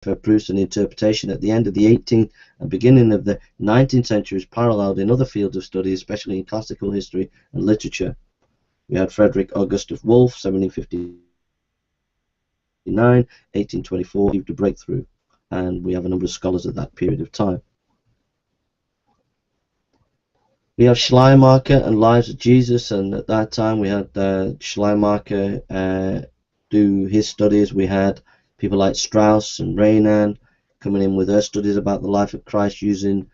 Bruce, and interpretation at the end of the 18th and beginning of the 19th centuries paralleled in other fields of study, especially in classical history and literature. We had Frederick Augustus Wolff, 1759, 1824, achieved a breakthrough, and we have a number of scholars at that period of time. We have Schleiermacher and Lives of Jesus, and at that time we had Schleiermacher do his studies. We had people like Strauss and Renan coming in with their studies about the life of Christ using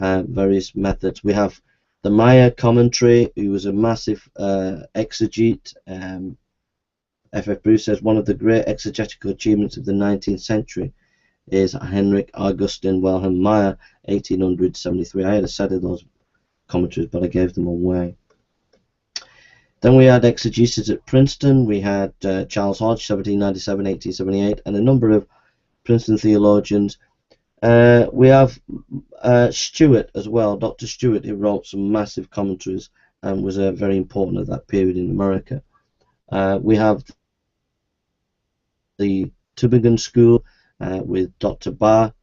various methods. We have the Meyer commentary, who was a massive exegete. F.F. Bruce says one of the great exegetical achievements of the 19th century is Heinrich Augustin Wilhelm Meyer, 1873. I had a set of those commentaries, but I gave them away. Then we had exegesis at Princeton. We had Charles Hodge, 1797, 1878, and a number of Princeton theologians. We have Stewart as well, Dr. Stewart, who wrote some massive commentaries and was very important at that period in America. We have the Tübingen School with Dr. Barr,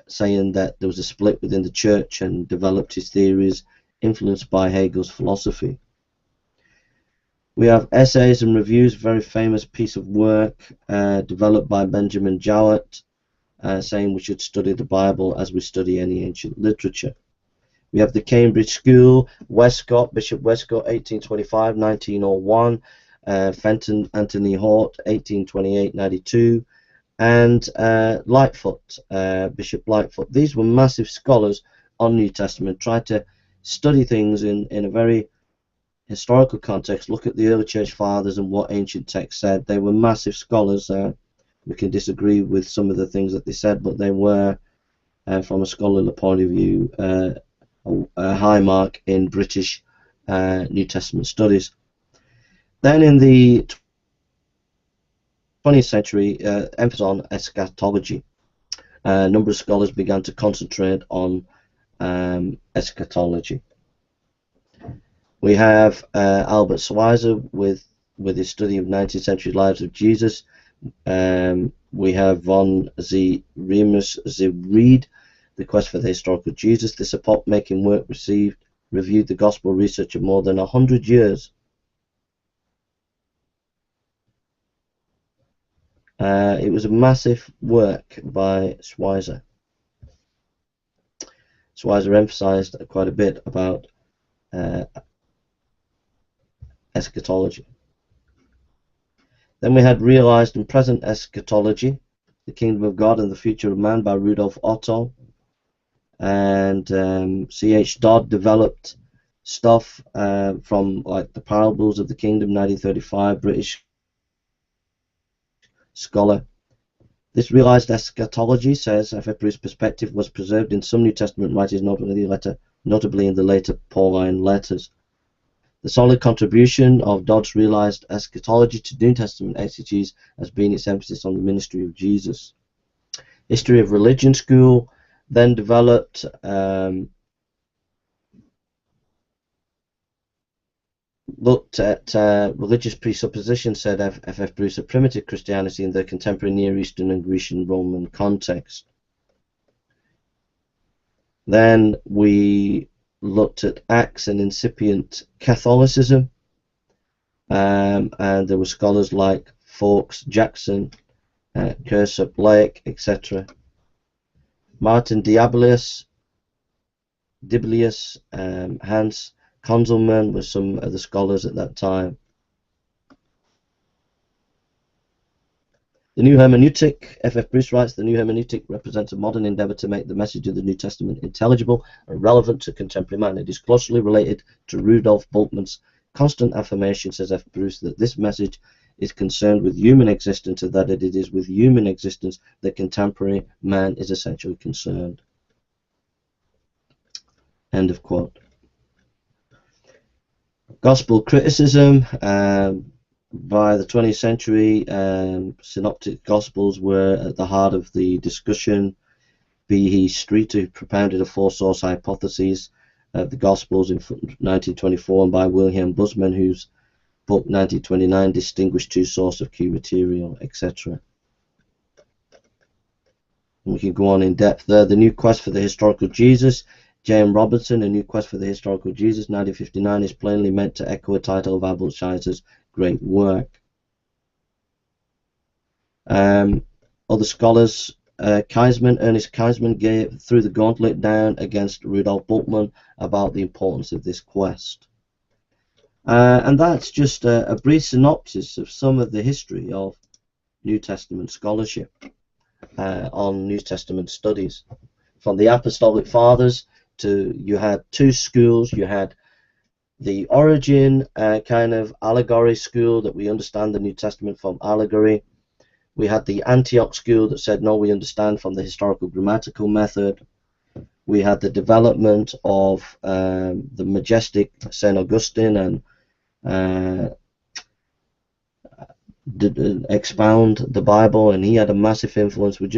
saying that there was a split within the church, and developed his theories influenced by Hegel's philosophy. We have Essays and Reviews, a very famous piece of work developed by Benjamin Jowett, saying we should study the Bible as we study any ancient literature. We have the Cambridge School, Westcott, Bishop Westcott, 1825-1901, Fenton Anthony Hort, 1828-92, and Lightfoot, Bishop Lightfoot. These were massive scholars on New Testament, tried to study things in a very historical context, look at the early church fathers and what ancient texts said. They were massive scholars. We can disagree with some of the things that they said, but they were, from a scholarly point of view, a high mark in British New Testament studies. Then in the 20th century, emphasis on eschatology. A number of scholars began to concentrate on eschatology. We have Albert Schweitzer with his study of 19th century lives of Jesus. We have von Remus Reed, The Quest for the Historical Jesus. This epoch-making work reviewed the gospel research of more than 100 years. It was a massive work by Schweitzer. Schweitzer emphasized quite a bit about eschatology. Then we had Realized and Present Eschatology, The Kingdom of God and the Future of Man by Rudolf Otto. And C.H. Dodd developed stuff from like the Parables of the Kingdom, 1935, British scholar. This realized eschatology, says F.F. Bruce's perspective, was preserved in some New Testament writers, notably in the later Pauline letters. The solid contribution of Dodd's realized eschatology to New Testament exegesis has been its emphasis on the ministry of Jesus. History of Religion School then developed looked at religious presuppositions, said F.F. Bruce, of primitive Christianity in the contemporary Near Eastern and Grecian Roman context. Then we looked at Acts and incipient Catholicism, and there were scholars like Fawkes, Jackson, Cursor, Blake, etc. Martin Diblius, Hans Konzelmann were some of the scholars at that time. The New Hermeneutic, F.F. Bruce writes, the New Hermeneutic represents a modern endeavor to make the message of the New Testament intelligible and relevant to contemporary man. It is closely related to Rudolf Bultmann's constant affirmation, says F. Bruce, that this message is concerned with human existence and that it is with human existence that contemporary man is essentially concerned. End of quote. Gospel criticism. By the 20th century, synoptic gospels were at the heart of the discussion. B.E. Streeter propounded a four-source hypothesis of the gospels in 1924, and by Wilhelm Bussmann, whose book 1929 distinguished two sources of key material, etc. We can go on in depth there. The New Quest for the Historical Jesus, J.M. Robertson, A New Quest for the Historical Jesus, 1959, is plainly meant to echo a title of Albert Schweitzer's great work. Other scholars, Ernest Kaisman threw the gauntlet down against Rudolf Bultmann about the importance of this quest. And that's just a brief synopsis of some of the history of New Testament scholarship on New Testament studies. From the Apostolic Fathers to, you had two schools. You had the Origin kind of allegory school, that we understand the New Testament from allegory. We had the Antioch school that said, no, we understand from the historical grammatical method. We had the development of the majestic St. Augustine and expound the Bible, and he had a massive influence. We just